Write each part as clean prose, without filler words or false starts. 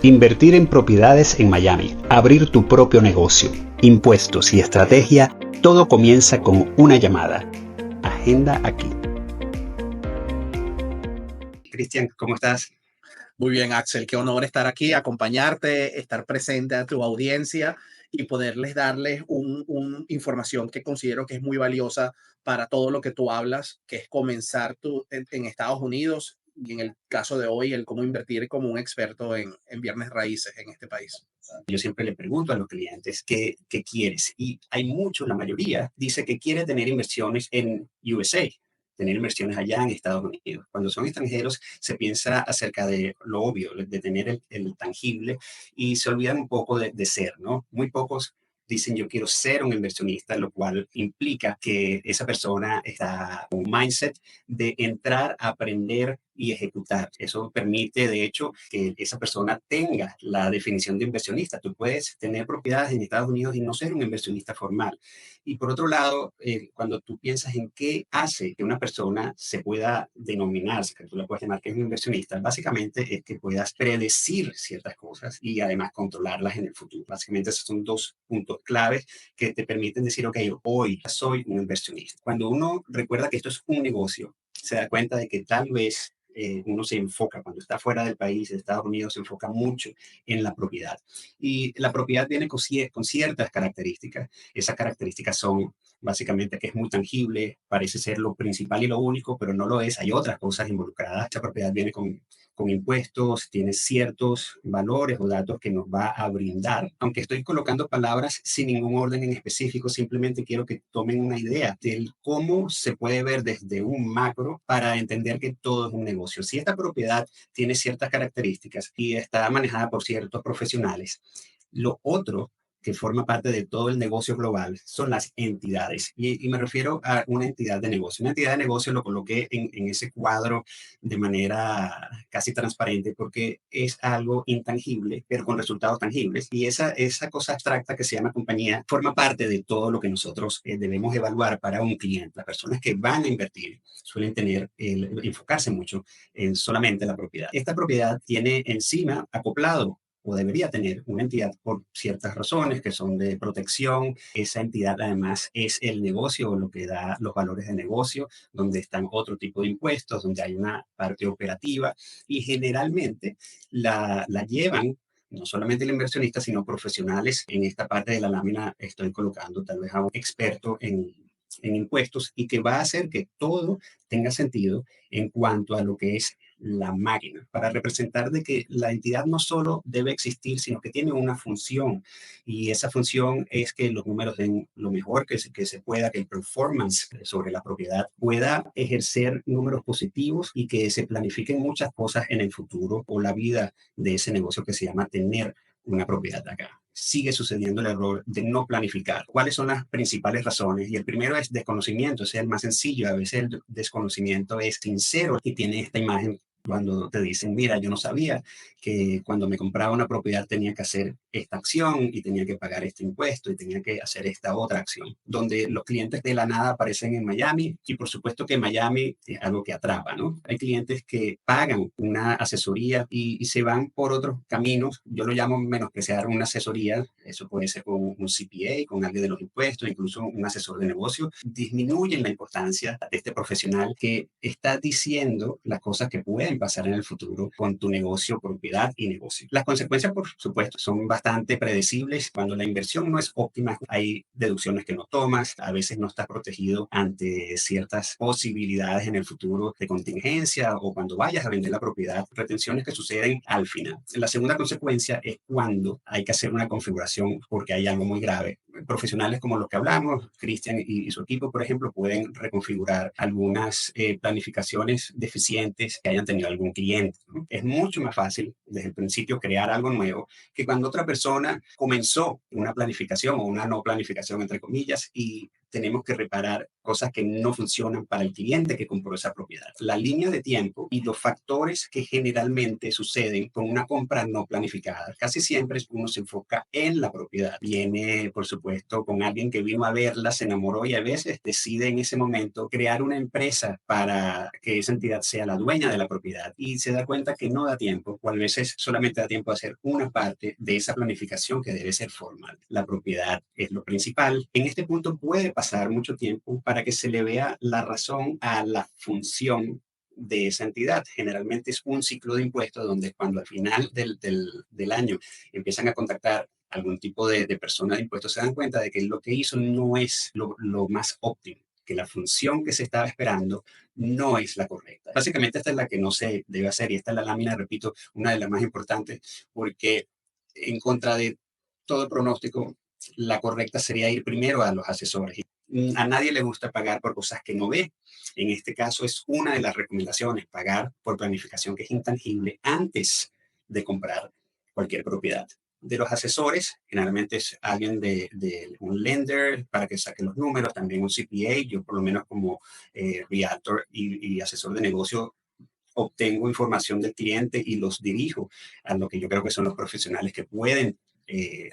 Invertir en propiedades en Miami, abrir tu propio negocio, impuestos y estrategia, todo comienza con una llamada. Agenda aquí. Cristian, ¿cómo estás? Muy bien, Axel, qué honor estar aquí, acompañarte, estar presente a tu audiencia y poderles darles información que considero que es muy valiosa para todo lo que tú hablas, que es comenzar en Estados Unidos y en el caso de hoy, el cómo invertir como un experto en bienes raíces en este país. Yo siempre le pregunto a los clientes qué quieres y hay muchos, la mayoría dice que quiere tener inversiones en USA, tener inversiones allá en Estados Unidos. Cuando son extranjeros se piensa acerca de lo obvio, de tener el tangible y se olvidan un poco de ser, ¿no? Muy pocos dicen yo quiero ser un inversionista, lo cual implica que esa persona está con un mindset de entrar a aprender y ejecutar. Eso permite, de hecho, que esa persona tenga la definición de inversionista. Tú puedes tener propiedades en Estados Unidos y no ser un inversionista formal. Y por otro lado, cuando tú piensas en qué hace que una persona se pueda denominar, que tú la puedes llamar que es un inversionista, básicamente es que puedas predecir ciertas cosas y además controlarlas en el futuro. Básicamente esos son dos puntos claves que te permiten decir, ok, hoy soy un inversionista. Cuando uno recuerda que esto es un negocio, se da cuenta de que tal vez uno se enfoca, cuando está fuera del país, de Estados Unidos, se enfoca mucho en la propiedad. Y la propiedad viene con ciertas características. Esas características son básicamente que es muy tangible, parece ser lo principal y lo único, pero no lo es. Hay otras cosas involucradas. Esta propiedad viene con impuestos, tiene ciertos valores o datos que nos va a brindar. Aunque estoy colocando palabras sin ningún orden en específico, simplemente quiero que tomen una idea de cómo se puede ver desde un macro para entender que todo es un negocio. Si esta propiedad tiene ciertas características y está manejada por ciertos profesionales, lo otro que forma parte de todo el negocio global son las entidades. Y me refiero a una entidad de negocio. Una entidad de negocio lo coloqué en ese cuadro de manera casi transparente porque es algo intangible, pero con resultados tangibles. Y esa cosa abstracta que se llama compañía forma parte de todo lo que nosotros debemos evaluar para un cliente. Las personas que van a invertir suelen enfocarse mucho en solamente la propiedad. Esta propiedad tiene encima acoplado o debería tener una entidad por ciertas razones que son de protección. Esa entidad además es el negocio o lo que da los valores de negocio, donde están otro tipo de impuestos, donde hay una parte operativa y generalmente la llevan no solamente el inversionista, sino profesionales. En esta parte de la lámina estoy colocando tal vez a un experto en impuestos y que va a hacer que todo tenga sentido en cuanto a lo que es la máquina, para representar de que la entidad no solo debe existir, sino que tiene una función y esa función es que los números den lo mejor que se pueda, que el performance sobre la propiedad pueda ejercer números positivos y que se planifiquen muchas cosas en el futuro o la vida de ese negocio que se llama tener una propiedad acá. Sigue sucediendo el error de no planificar. ¿Cuáles son las principales razones? Y el primero es desconocimiento, ese es el más sencillo. A veces el desconocimiento es sincero y tiene esta imagen cuando te dicen, mira, yo no sabía que cuando me compraba una propiedad tenía que hacer esta acción y tenía que pagar este impuesto y tenía que hacer esta otra acción, donde los clientes de la nada aparecen en Miami y por supuesto que Miami es algo que atrapa, ¿no? Hay clientes que pagan una asesoría y se van por otros caminos. Yo lo llamo menospreciar una asesoría. Eso puede ser con un CPA, con alguien de los impuestos, incluso un asesor de negocio. Disminuyen la importancia de este profesional que está diciendo las cosas que pueden pasar en el futuro con tu negocio, propiedad y negocio. Las consecuencias, por supuesto, son bastante predecibles. Cuando la inversión no es óptima, hay deducciones que no tomas, a veces no estás protegido ante ciertas posibilidades en el futuro de contingencia o cuando vayas a vender la propiedad, retenciones que suceden al final. La segunda consecuencia es cuando hay que hacer una configuración porque hay algo muy grave. Profesionales como los que hablamos, Cristian y su equipo, por ejemplo, pueden reconfigurar algunas planificaciones deficientes que hayan tenido algún cliente, ¿no? Es mucho más fácil desde el principio crear algo nuevo que cuando otra persona comenzó una planificación o una no planificación, entre comillas, y tenemos que reparar cosas que no funcionan para el cliente que compró esa propiedad. La línea de tiempo y los factores que generalmente suceden con una compra no planificada. Casi siempre uno se enfoca en la propiedad. Viene, por supuesto, con alguien que vino a verla, se enamoró y a veces decide en ese momento crear una empresa para que esa entidad sea la dueña de la propiedad y se da cuenta que no da tiempo o a veces entonces solamente da tiempo a hacer una parte de esa planificación que debe ser formal. La propiedad es lo principal. En este punto puede pasar mucho tiempo para que se le vea la razón a la función de esa entidad. Generalmente es un ciclo de impuestos donde cuando al final del año empiezan a contactar algún tipo de persona de impuestos, se dan cuenta de que lo que hizo no es lo más óptimo, que la función que se estaba esperando no es la correcta. Básicamente esta es la que no se debe hacer y esta es la lámina, repito, una de las más importantes, porque en contra de todo pronóstico, la correcta sería ir primero a los asesores. A nadie le gusta pagar por cosas que no ve. En este caso es una de las recomendaciones, pagar por planificación que es intangible antes de comprar cualquier propiedad. De los asesores, generalmente es alguien de un lender para que saque los números, también un CPA. Yo por lo menos como realtor y asesor de negocio obtengo información del cliente y los dirijo a lo que yo creo que son los profesionales que pueden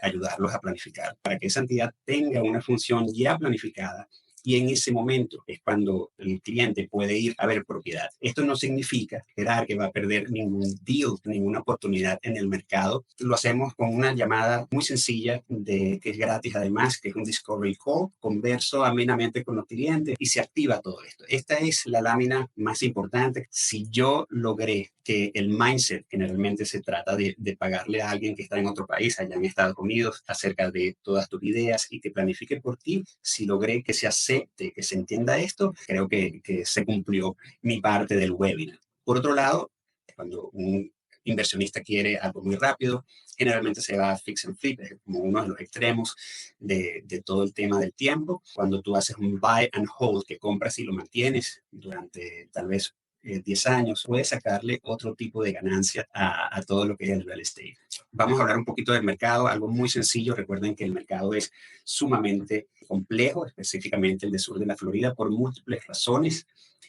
ayudarlos a planificar para que esa entidad tenga una función ya planificada. Y en ese momento es cuando el cliente puede ir a ver propiedad. Esto no significa esperar que va a perder ningún deal, ninguna oportunidad en el mercado. Lo hacemos con una llamada muy sencilla que es gratis además, que es un discovery call. Converso amenamente con los clientes y se activa todo esto. Esta es la lámina más importante. Si yo logré que el mindset, generalmente se trata de pagarle a alguien que está en otro país, allá en Estados Unidos, acerca de todas tus ideas y que planifique por ti. Si logré que se acepte, que se entienda esto, creo que se cumplió mi parte del webinar. Por otro lado, cuando un inversionista quiere algo muy rápido, generalmente se va a fix and flip, es como uno de los extremos de todo el tema del tiempo. Cuando tú haces un buy and hold, que compras y lo mantienes durante tal vez 10 años, puede sacarle otro tipo de ganancia a todo lo que es el real estate. Vamos a hablar un poquito del mercado, algo muy sencillo. Recuerden que el mercado es sumamente complejo, específicamente el de sur de la Florida, por múltiples razones.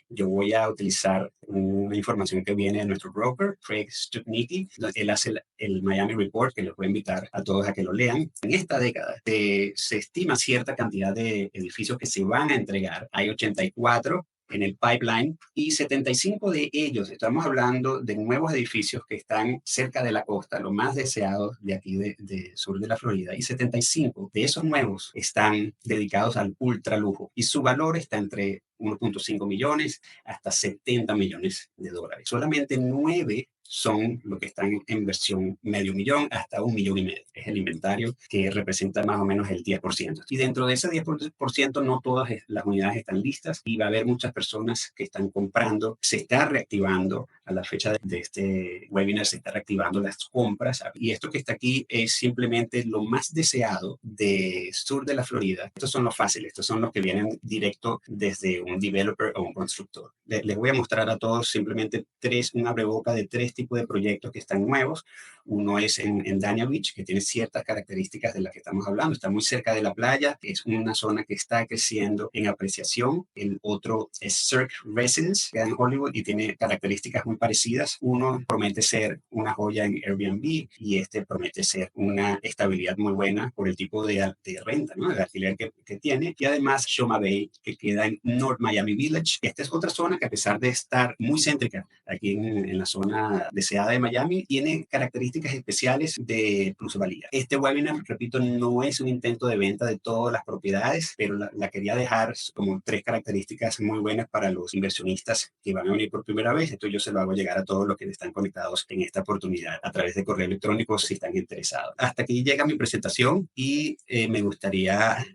Yo voy a utilizar una información que viene de nuestro broker, Craig Studnicki. Él hace el Miami Report, que les voy a invitar a todos a que lo lean. En esta década se estima cierta cantidad de edificios que se van a entregar. Hay 84 en el pipeline y 75 de ellos, estamos hablando de nuevos edificios que están cerca de la costa, lo más deseados de aquí de sur de la Florida, y 75 de esos nuevos están dedicados al ultra lujo y su valor está entre 1.5 millones hasta 70 millones de dólares. Solamente 9 son los que están en versión medio millón hasta 1,5 millones. Es el inventario que representa más o menos el 10%. Y dentro de ese 10% no todas las unidades están listas y va a haber muchas personas que están comprando. Se está reactivando a la fecha de este webinar, se está reactivando las compras. Y esto que está aquí es simplemente lo más deseado de sur de la Florida. Estos son los fáciles, estos son los que vienen directo desde un developer o un constructor. Les voy a mostrar a todos simplemente un abreboca de 3 tipos de proyectos que están nuevos. Uno es en Dania Beach, que tiene ciertas características de las que estamos hablando. Está muy cerca de la playa, es una zona que está creciendo en apreciación. El otro es Cirque Residence, que queda en Hollywood y tiene características muy parecidas. Uno promete ser una joya en Airbnb y este promete ser una estabilidad muy buena por el tipo de renta, ¿no? De alquiler que tiene. Y además Shoma Bay, que queda en North Miami Village. Esta es otra zona que a pesar de estar muy céntrica aquí en la zona deseada de Miami, tiene características especiales de plusvalía. Este webinar, repito, no es un intento de venta de todas las propiedades, pero la quería dejar como 3 características muy buenas para los inversionistas que van a venir por primera vez. Esto yo se lo hago llegar a todos los que están conectados en esta oportunidad a través de correo electrónico si están interesados. Hasta aquí llega mi presentación y me gustaría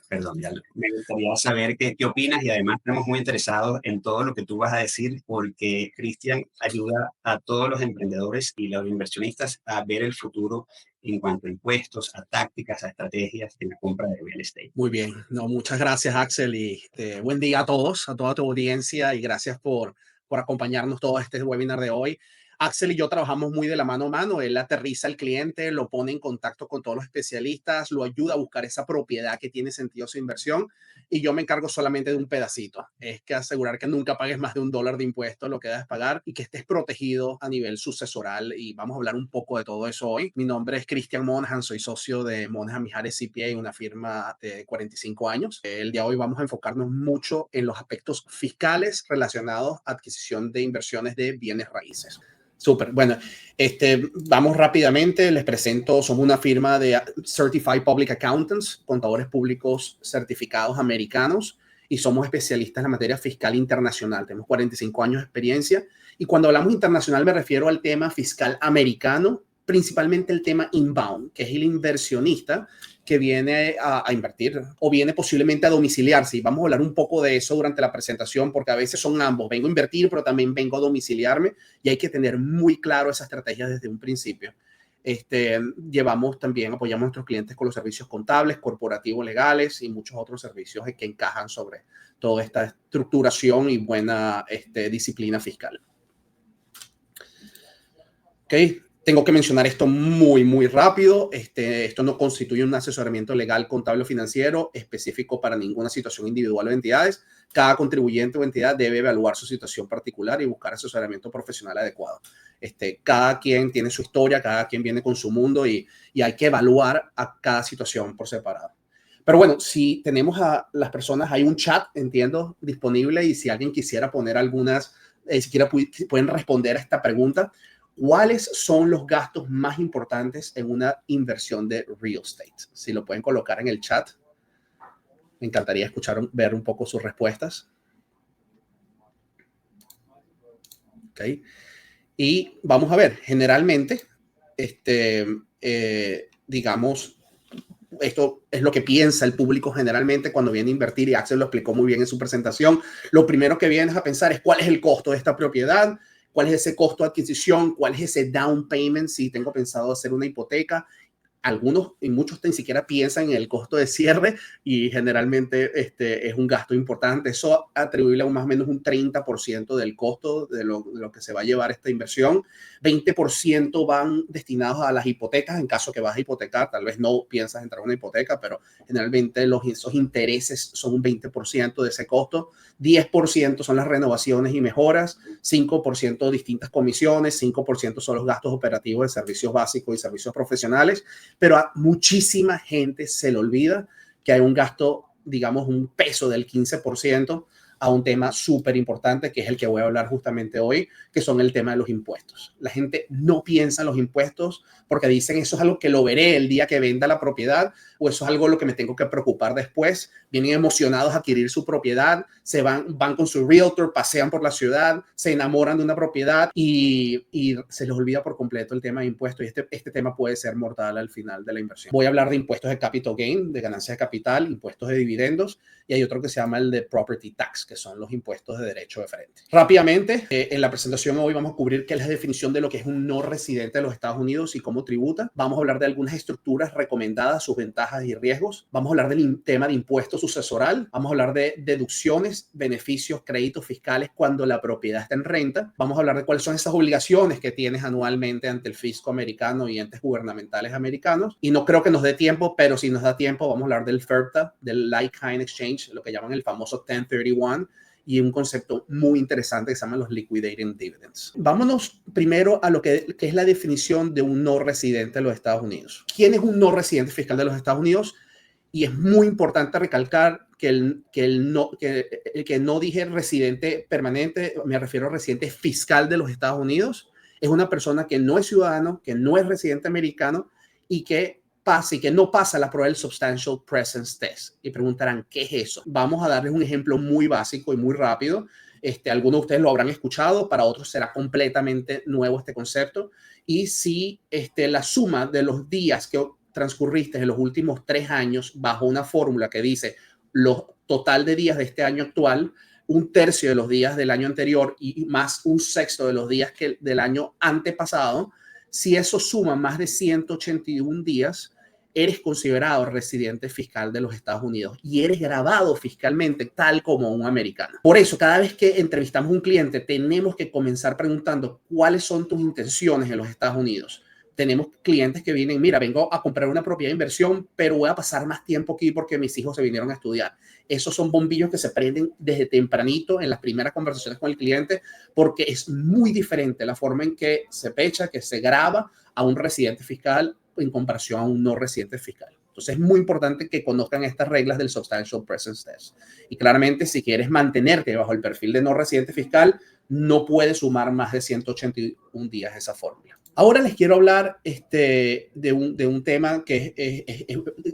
perdón, ya me gustaría saber qué opinas y además estamos muy interesados en todo lo que tú vas a decir porque Cristian ayuda a todos los emprendedores y los inversionistas a ver el futuro en cuanto a impuestos, a tácticas, a estrategias en la compra de real estate. Muy bien, no, muchas gracias Axel y buen día a todos, a toda tu audiencia y gracias por acompañarnos todo este webinar de hoy. Axel y yo trabajamos muy de la mano a mano, él aterriza al cliente, lo pone en contacto con todos los especialistas, lo ayuda a buscar esa propiedad que tiene sentido su inversión y yo me encargo solamente de un pedacito, es que asegurar que nunca pagues más de $1 de impuestos, lo que debes pagar y que estés protegido a nivel sucesoral y vamos a hablar un poco de todo eso hoy. Mi nombre es Cristian Monahan, soy socio de Monahan Mijares CPA, una firma de 45 años. El día de hoy vamos a enfocarnos mucho en los aspectos fiscales relacionados a adquisición de inversiones de bienes raíces. Súper. Bueno, vamos rápidamente. Les presento, somos una firma de Certified Public Accountants, contadores públicos certificados americanos, y somos especialistas en la materia fiscal internacional. Tenemos 45 años de experiencia. Y cuando hablamos internacional me refiero al tema fiscal americano, principalmente el tema inbound, que es el inversionista que viene a invertir o viene posiblemente a domiciliarse. Y vamos a hablar un poco de eso durante la presentación, porque a veces son ambos. Vengo a invertir, pero también vengo a domiciliarme, y hay que tener muy claro esa estrategia desde un principio. Apoyamos a nuestros clientes con los servicios contables, corporativos, legales y muchos otros servicios que encajan sobre toda esta estructuración y buena disciplina fiscal. Ok. Tengo que mencionar esto muy rápido. Esto no constituye un asesoramiento legal, contable o financiero específico para ninguna situación individual o entidades. Cada contribuyente o entidad debe evaluar su situación particular y buscar asesoramiento profesional adecuado. Cada quien tiene su historia, cada quien viene con su mundo y hay que evaluar a cada situación por separado. Pero bueno, si tenemos a las personas, hay un chat, entiendo, disponible, y si alguien quisiera poner algunas, siquiera pueden responder a esta pregunta. ¿Cuáles son los gastos más importantes en una inversión de real estate? Si lo pueden colocar en el chat, me encantaría ver un poco sus respuestas. Ok. Y vamos a ver, generalmente, digamos, esto es lo que piensa el público generalmente cuando viene a invertir, y Axel lo explicó muy bien en su presentación. Lo primero que vienes a pensar es cuál es el costo de esta propiedad, cuál es ese costo de adquisición, cuál es ese down payment si tengo pensado hacer una hipoteca. Algunos y muchos ni siquiera piensan en el costo de cierre, y generalmente es un gasto importante. Eso atribuible a más o menos un 30% del costo de lo que se va a llevar esta inversión. 20% van destinados a las hipotecas, en caso que vas a hipotecar. Tal vez no piensas entrar a una hipoteca, pero generalmente esos intereses son un 20% de ese costo. 10% son las renovaciones y mejoras, 5% distintas comisiones, 5% son los gastos operativos de servicios básicos y servicios profesionales. Pero a muchísima gente se le olvida que hay un gasto, digamos, un peso del 15% a un tema súper importante, que es el que voy a hablar justamente hoy, que son el tema de los impuestos. La gente no piensa en los impuestos porque dicen eso es algo que lo veré el día que venda la propiedad, o eso es algo lo que me tengo que preocupar después. Vienen emocionados a adquirir su propiedad, van con su realtor, pasean por la ciudad, se enamoran de una propiedad y se les olvida por completo el tema de impuestos, y este tema puede ser mortal al final de la inversión. Voy a hablar de impuestos de capital gain, de ganancias de capital, impuestos de dividendos, y hay otro que se llama el de property tax, que son los impuestos de derecho de frente. Rápidamente, en la presentación hoy vamos a cubrir qué es la definición de lo que es un no residente de los Estados Unidos y cómo tributa. Vamos a hablar de algunas estructuras recomendadas, sus ventajas y riesgos. Vamos a hablar del tema de impuesto sucesoral. Vamos a hablar de deducciones, beneficios, créditos fiscales cuando la propiedad está en renta. Vamos a hablar de cuáles son esas obligaciones que tienes anualmente ante el fisco americano y entes gubernamentales americanos. Y no creo que nos dé tiempo, pero si nos da tiempo, vamos a hablar del FIRPTA, del Like-Kind Exchange, lo que llaman el famoso 1031, y un concepto muy interesante que se llama los liquidating dividends. Vámonos primero a lo que es la definición de un no residente de los Estados Unidos. ¿Quién es un no residente fiscal de los Estados Unidos? Y es muy importante recalcar que no dije residente permanente, me refiero a residente fiscal de los Estados Unidos. Es una persona que no es ciudadano, que no es residente americano y que no pasa la prueba del Substantial Presence Test. Y preguntarán, ¿qué es eso? Vamos a darles un ejemplo muy básico y muy rápido. Algunos de ustedes lo habrán escuchado, para otros será completamente nuevo este concepto. Y si la suma de los días que transcurriste en los últimos 3 años bajo una fórmula que dice los total de días de este año actual, 1/3 de los días del año anterior y más 1/6 de los días del año antepasado, si eso suma más de 181 días, eres considerado residente fiscal de los Estados Unidos y eres grabado fiscalmente tal como un americano. Por eso, cada vez que entrevistamos a un cliente, tenemos que comenzar preguntando cuáles son tus intenciones en los Estados Unidos. Tenemos clientes que vienen, mira, vengo a comprar una propiedad de inversión, pero voy a pasar más tiempo aquí porque mis hijos se vinieron a estudiar. Esos son bombillos que se prenden desde tempranito en las primeras conversaciones con el cliente, porque es muy diferente la forma en que se fecha, que se graba a un residente fiscal en comparación a un no residente fiscal. Entonces es muy importante que conozcan estas reglas del Substantial Presence Test. Y claramente, si quieres mantenerte bajo el perfil de no residente fiscal, no puedes sumar más de 181 días esa fórmula. Ahora les quiero hablar de un tema que es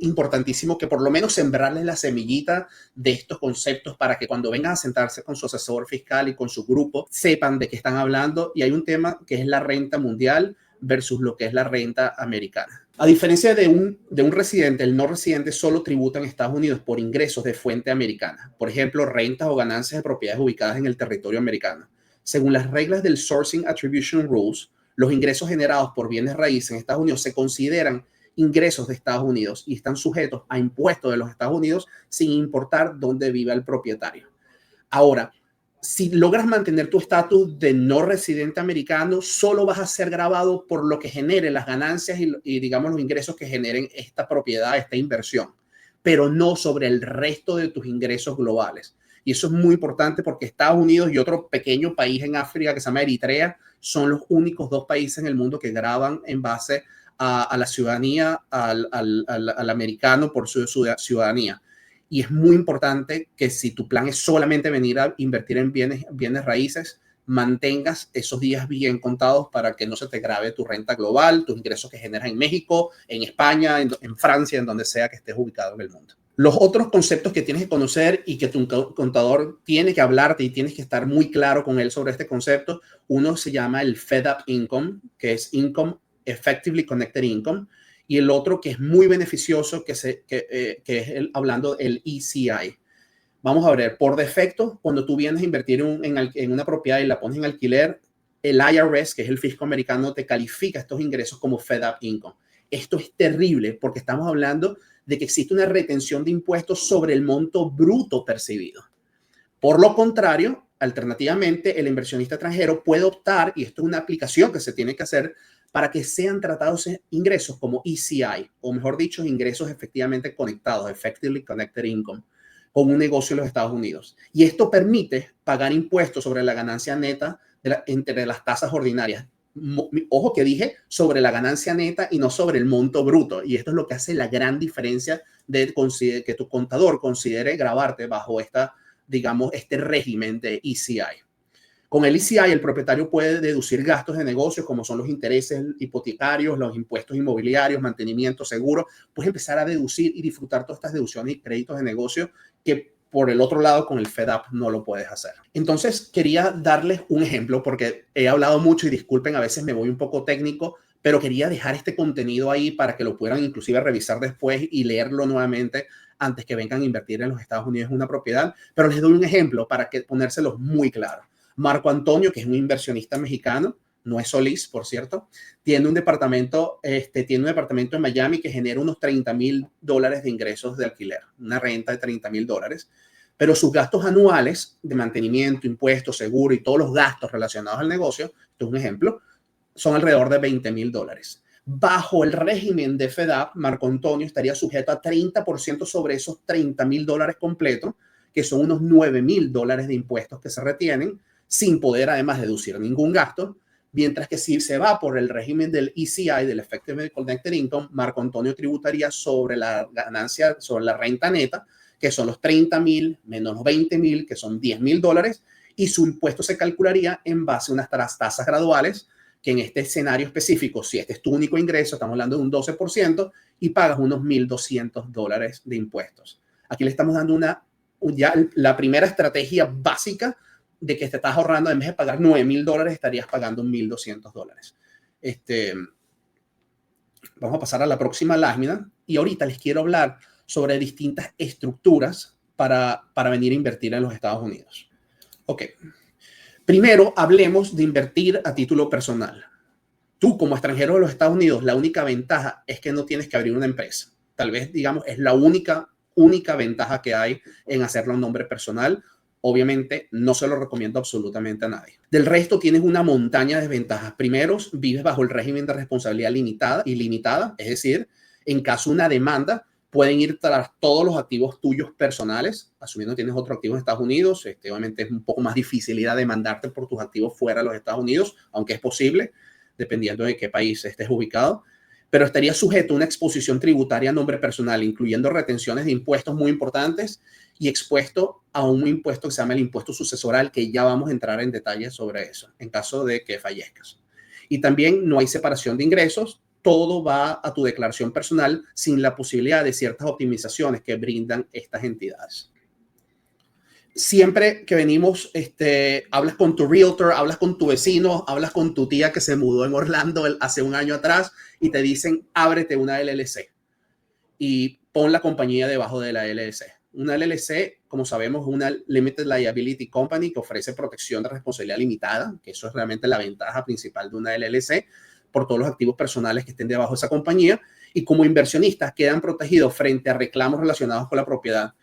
importantísimo, que por lo menos sembrarles la semillita de estos conceptos para que cuando vengan a sentarse con su asesor fiscal y con su grupo, sepan de qué están hablando. Y hay un tema que es la renta mundial versus lo que es la renta americana. A diferencia de un residente, el no residente solo tributa en Estados Unidos por ingresos de fuente americana. Por ejemplo, rentas o ganancias de propiedades ubicadas en el territorio americano. Según las reglas del Sourcing Attribution Rules, los ingresos generados por bienes raíces en Estados Unidos se consideran ingresos de Estados Unidos y están sujetos a impuestos de los Estados Unidos sin importar dónde viva el propietario. Ahora, si logras mantener tu estatus de no residente americano, solo vas a ser grabado por lo que genere las ganancias y digamos los ingresos que generen esta propiedad, esta inversión, pero no sobre el resto de tus ingresos globales. Y eso es muy importante porque Estados Unidos y otro pequeño país en África que se llama Eritrea son los únicos 2 países en el mundo que graban en base a la ciudadanía, al americano por su ciudadanía. Y es muy importante que si tu plan es solamente venir a invertir en bienes raíces, mantengas esos días bien contados para que no se te grave tu renta global, tus ingresos que generas en México, en España, en Francia, en donde sea que estés ubicado en el mundo. Los otros conceptos que tienes que conocer y que tu contador tiene que hablarte y tienes que estar muy claro con él sobre este concepto, uno se llama el FEDAP Income, que es Income Effectively Connected Income, y el otro que es muy beneficioso, que es hablando del ECI. Vamos a ver, por defecto, cuando tú vienes a invertir en una propiedad y la pones en alquiler, el IRS, que es el fisco americano, te califica estos ingresos como FEDAP Income. Esto es terrible porque estamos hablando de que existe una retención de impuestos sobre el monto bruto percibido. Por lo contrario, alternativamente, el inversionista extranjero puede optar, y esto es una aplicación que se tiene que hacer, para que sean tratados ingresos como ECI, o mejor dicho, ingresos efectivamente conectados, Effectively Connected Income, con un negocio en los Estados Unidos. Y esto permite pagar impuestos sobre la ganancia neta entre las tasas ordinarias. Ojo que dije sobre la ganancia neta y no sobre el monto bruto. Y esto es lo que hace la gran diferencia de que tu contador considere grabarte bajo este régimen de ECI. Con el ECI, el propietario puede deducir gastos de negocio como son los intereses hipotecarios, los impuestos inmobiliarios, mantenimiento, seguro. Puedes empezar a deducir y disfrutar todas estas deducciones y créditos de negocio que por el otro lado con el FEDAP no lo puedes hacer. Entonces quería darles un ejemplo porque he hablado mucho y disculpen, a veces me voy un poco técnico, pero quería dejar este contenido ahí para que lo puedan inclusive revisar después y leerlo nuevamente antes que vengan a invertir en los Estados Unidos en una propiedad. Pero les doy un ejemplo para que ponérselos muy claro. Marco Antonio, que es un inversionista mexicano, no es Solís, por cierto, tiene un departamento en Miami que genera unos $30,000 de ingresos de alquiler, una renta de $30,000, pero sus gastos anuales de mantenimiento, impuestos, seguro y todos los gastos relacionados al negocio, esto es un ejemplo, son alrededor de $20,000. Bajo el régimen de FEDAP, Marco Antonio estaría sujeto a 30% sobre esos $30,000 completos, que son unos $9,000 de impuestos que se retienen, sin poder además deducir ningún gasto, mientras que si se va por el régimen del ECI, del Effective Connected Income, Marco Antonio tributaría sobre la ganancia, sobre la renta neta, que son los 30,000 menos los 20,000, que son $10,000, y su impuesto se calcularía en base a unas tasas graduales, que en este escenario específico, si este es tu único ingreso, estamos hablando de un 12%, y pagas unos $1,200 de impuestos. Aquí le estamos dando ya la primera estrategia básica de que te estás ahorrando, en vez de pagar $9,000, estarías pagando $1,200. Vamos a pasar a la próxima lámina y ahorita les quiero hablar sobre distintas estructuras para venir a invertir en los Estados Unidos. Ok. Primero, hablemos de invertir a título personal. Tú, como extranjero de los Estados Unidos, la única ventaja es que no tienes que abrir una empresa. Tal vez, digamos, es la única ventaja que hay en hacerlo a un nombre personal. Obviamente, no se lo recomiendo absolutamente a nadie. Del resto, tienes una montaña de ventajas. Primero, vives bajo el régimen de responsabilidad ilimitada, es decir, en caso de una demanda, pueden ir tras todos los activos tuyos personales, asumiendo que tienes otro activo en Estados Unidos. Obviamente es un poco más difícil ir a demandarte por tus activos fuera de los Estados Unidos, aunque es posible, dependiendo de qué país estés ubicado. pero estaría sujeto a una exposición tributaria a nombre personal, incluyendo retenciones de impuestos muy importantes y expuesto a un impuesto que se llama el impuesto sucesoral, que ya vamos a entrar en detalle sobre eso, en caso de que fallezcas. Y también no hay separación de ingresos, todo va a tu declaración personal sin la posibilidad de ciertas optimizaciones que brindan estas entidades. Siempre que venimos, hablas con tu realtor, hablas con tu vecino, hablas con tu tía que se mudó en Orlando hace un año atrás y te dicen, ábrete una LLC y pon la compañía debajo de la LLC. Una LLC, como sabemos, es una Limited Liability Company que ofrece protección de responsabilidad limitada, que eso es realmente la ventaja principal de una LLC, por todos los activos personales que estén debajo de esa compañía, y como inversionistas quedan protegidos frente a reclamos relacionados con la propiedad.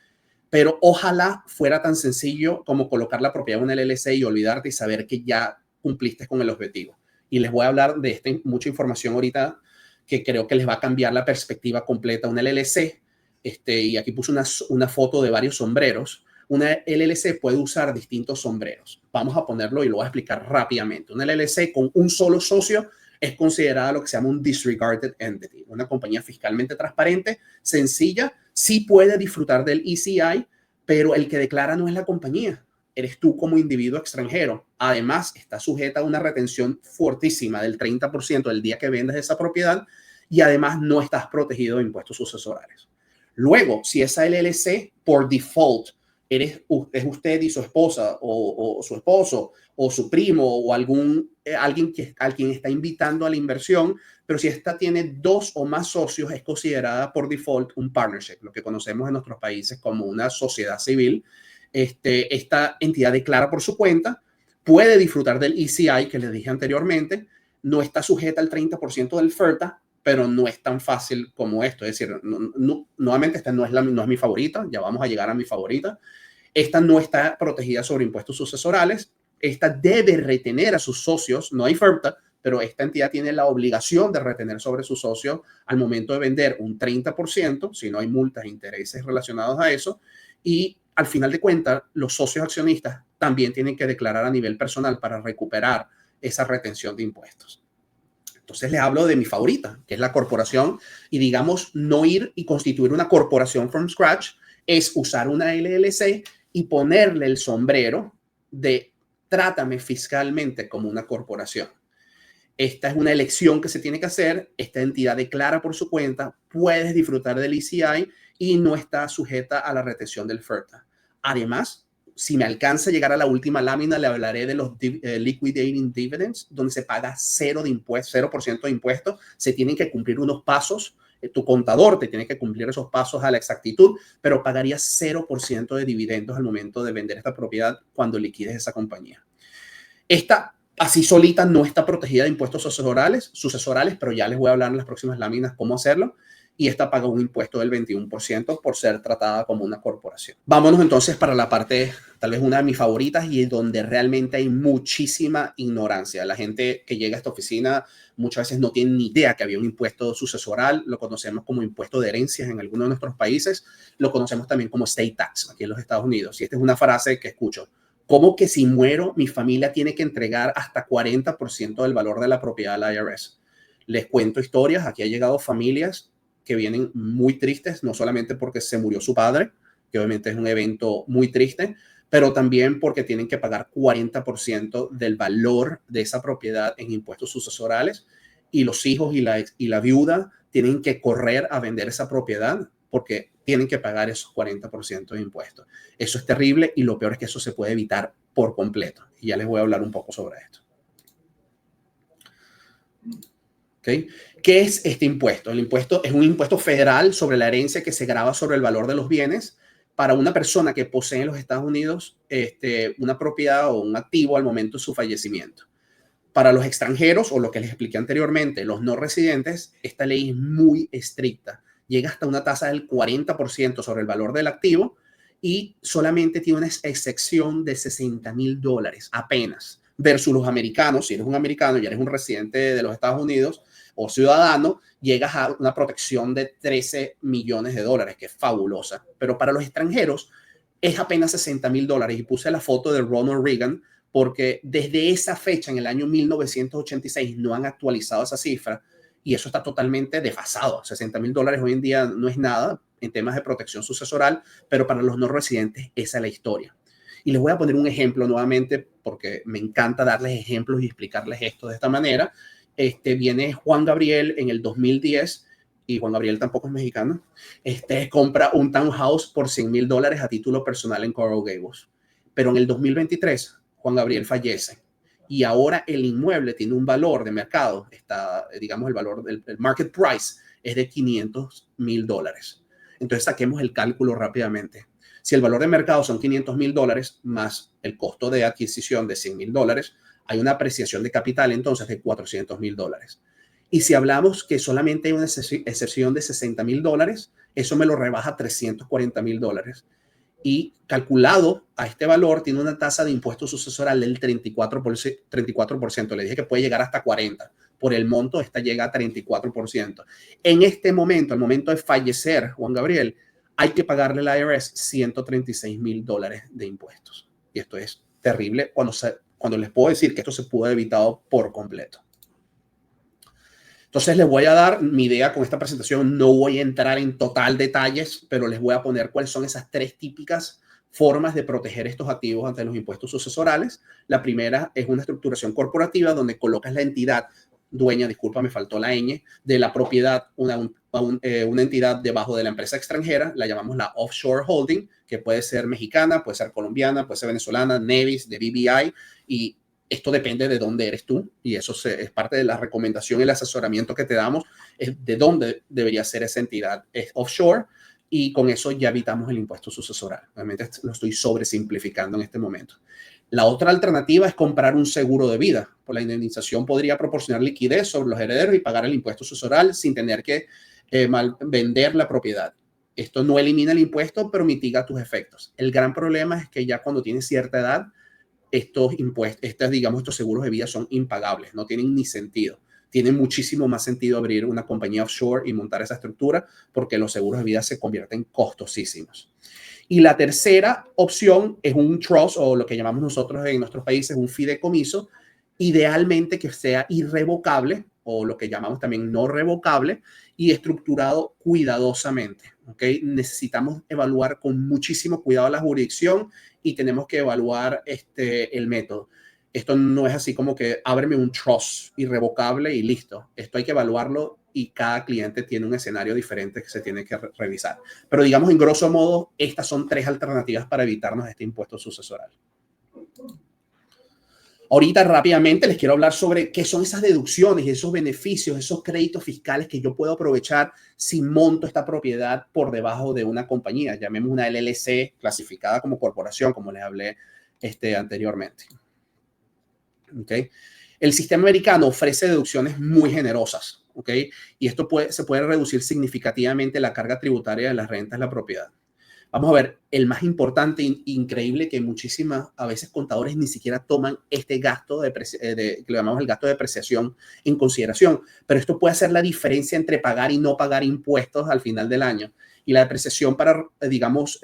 Pero ojalá fuera tan sencillo como colocar la propiedad en una LLC y olvidarte y saber que ya cumpliste con el objetivo. Y les voy a hablar de mucha información ahorita que creo que les va a cambiar la perspectiva completa. Una LLC, y aquí puse una foto de varios sombreros. Una LLC puede usar distintos sombreros. Vamos a ponerlo y lo voy a explicar rápidamente. Una LLC con un solo socio es considerada lo que se llama un disregarded entity, una compañía fiscalmente transparente, sencilla, sí puede disfrutar del ECI, pero el que declara no es la compañía, eres tú como individuo extranjero. Además, está sujeta a una retención fortísima del 30% el día que vendes esa propiedad y además no estás protegido de impuestos sucesorales. Luego, si esa LLC por default es usted y su esposa o su esposo o su primo o alguien al quien está invitando a la inversión, pero si esta tiene 2 o más socios, es considerada por default un partnership, lo que conocemos en nuestros países como una sociedad civil. Esta entidad declara por su cuenta, puede disfrutar del ECI que les dije anteriormente, no está sujeta al 30% del FERTA, pero no es tan fácil como esto. Es decir, nuevamente esta no es mi favorita, ya vamos a llegar a mi favorita. Esta no está protegida sobre impuestos sucesorales. Esta debe retener a sus socios, no hay FERTA, pero esta entidad tiene la obligación de retener sobre sus socios al momento de vender un 30%, si no hay multas e intereses relacionados a eso. Y al final de cuentas, los socios accionistas también tienen que declarar a nivel personal para recuperar esa retención de impuestos. Entonces les hablo de mi favorita, que es la corporación, y digamos, no ir y constituir una corporación from scratch, es usar una LLC y ponerle el sombrero de trátame fiscalmente como una corporación. Esta es una elección que se tiene que hacer, esta entidad declara por su cuenta, puedes disfrutar del ECI y no está sujeta a la retención del FERTA. Además, si me alcanza a llegar a la última lámina, le hablaré de los liquidating dividends, donde se paga 0% de impuestos. Se tienen que cumplir unos pasos. Tu contador te tiene que cumplir esos pasos a la exactitud, pero pagarías 0% de dividendos al momento de vender esta propiedad cuando liquides esa compañía. Esta así solita no está protegida de impuestos sucesorales, pero ya les voy a hablar en las próximas láminas cómo hacerlo. Y esta paga un impuesto del 21% por ser tratada como una corporación. Vámonos entonces para la parte, tal vez una de mis favoritas y donde realmente hay muchísima ignorancia. La gente que llega a esta oficina muchas veces no tiene ni idea que había un impuesto sucesoral. Lo conocemos como impuesto de herencias en algunos de nuestros países. Lo conocemos también como state tax aquí en los Estados Unidos. Y esta es una frase que escucho. ¿Cómo que si muero, mi familia tiene que entregar hasta 40% del valor de la propiedad al IRS? Les cuento historias. Aquí ha llegado familias que vienen muy tristes, no solamente porque se murió su padre, que obviamente es un evento muy triste, pero también porque tienen que pagar 40% del valor de esa propiedad en impuestos sucesorales y los hijos y la viuda tienen que correr a vender esa propiedad porque tienen que pagar esos 40% de impuestos. Eso es terrible y lo peor es que eso se puede evitar por completo. Y ya les voy a hablar un poco sobre esto. ¿Okay? ¿Qué es este impuesto? El impuesto es un impuesto federal sobre la herencia que se grava sobre el valor de los bienes para una persona que posee en los Estados Unidos una propiedad o un activo al momento de su fallecimiento. Para los extranjeros, o lo que les expliqué anteriormente, los no residentes, esta ley es muy estricta. Llega hasta una tasa del 40% sobre el valor del activo y solamente tiene una excepción de $60,000 apenas. Versus los americanos, si eres un americano y eres un residente de los Estados Unidos o ciudadano, llegas a una protección de $13 millones, que es fabulosa. Pero para los extranjeros es apenas $60,000. Y puse la foto de Ronald Reagan porque desde esa fecha, en el año 1986, no han actualizado esa cifra. y eso está totalmente desfasado. $60,000 hoy en día no es nada en temas de protección sucesoral, pero para los no residentes esa es la historia. Y les voy a poner un ejemplo nuevamente porque me encanta darles ejemplos y explicarles esto de esta manera. Viene Juan Gabriel en el 2010, y Juan Gabriel tampoco es mexicano, compra un townhouse por $100,000 a título personal en Coral Gables. Pero en el 2023, Juan Gabriel fallece y ahora el inmueble tiene un valor de mercado, digamos, el valor del market price es de $500,000. Entonces saquemos el cálculo rápidamente. Si el valor de mercado son $500,000 más el costo de adquisición de $100,000, hay una apreciación de capital entonces de $400,000. Y si hablamos que solamente hay una excepción de $60,000, eso me lo rebaja a $340,000. Y calculado a este valor tiene una tasa de impuesto sucesoral del 34%. Le dije que puede llegar hasta 40%. Por el monto, esta llega a 34%. En este momento, al momento de fallecer Juan Gabriel, hay que pagarle al IRS $136,000 de impuestos. Y esto es terrible cuando les puedo decir que esto se pudo haber evitado por completo. Entonces les voy a dar mi idea con esta presentación. No voy a entrar en total detalles, pero les voy a poner cuáles son esas 3 típicas formas de proteger estos activos ante los impuestos sucesorales. La primera es una estructuración corporativa donde colocas la entidad dueña, disculpa, me faltó la ñ, de la propiedad, una entidad debajo de la empresa extranjera, la llamamos la offshore holding, que puede ser mexicana, puede ser colombiana, puede ser venezolana, Nevis, de BVI, y esto depende de dónde eres tú, y eso es parte de la recomendación y el asesoramiento que te damos, es de dónde debería ser esa entidad, es offshore, y con eso ya evitamos el impuesto sucesoral. Obviamente lo estoy sobresimplificando en este momento. La otra alternativa es comprar un seguro de vida. Por la indemnización podría proporcionar liquidez sobre los herederos y pagar el impuesto sucesoral sin tener que vender la propiedad. Esto no elimina el impuesto, pero mitiga tus efectos. El gran problema es que ya cuando tienes cierta edad, estos seguros de vida son impagables, no tienen ni sentido. Tiene muchísimo más sentido abrir una compañía offshore y montar esa estructura porque los seguros de vida se convierten costosísimos. Y la tercera opción es un trust, o lo que llamamos nosotros en nuestros países un fideicomiso, idealmente que sea irrevocable o lo que llamamos también no revocable y estructurado cuidadosamente. ¿Okay? Necesitamos evaluar con muchísimo cuidado la jurisdicción y tenemos que evaluar el método. Esto no es así como que ábreme un trust irrevocable y listo. Esto hay que evaluarlo y cada cliente tiene un escenario diferente que se tiene que revisar. Pero digamos, en grosso modo, estas son 3 alternativas para evitarnos este impuesto sucesoral. Ahorita rápidamente les quiero hablar sobre qué son esas deducciones, esos beneficios, esos créditos fiscales que yo puedo aprovechar si monto esta propiedad por debajo de una compañía. Llamemos una LLC clasificada como corporación, como les hablé anteriormente. ¿Okay? El sistema americano ofrece deducciones muy generosas, ¿ok? Y esto se puede reducir significativamente la carga tributaria de las rentas de la propiedad. Vamos a ver, el más importante e increíble que muchísimas, a veces contadores ni siquiera toman este gasto que le llamamos el gasto de depreciación en consideración, pero esto puede hacer la diferencia entre pagar y no pagar impuestos al final del año. Y la depreciación para, digamos,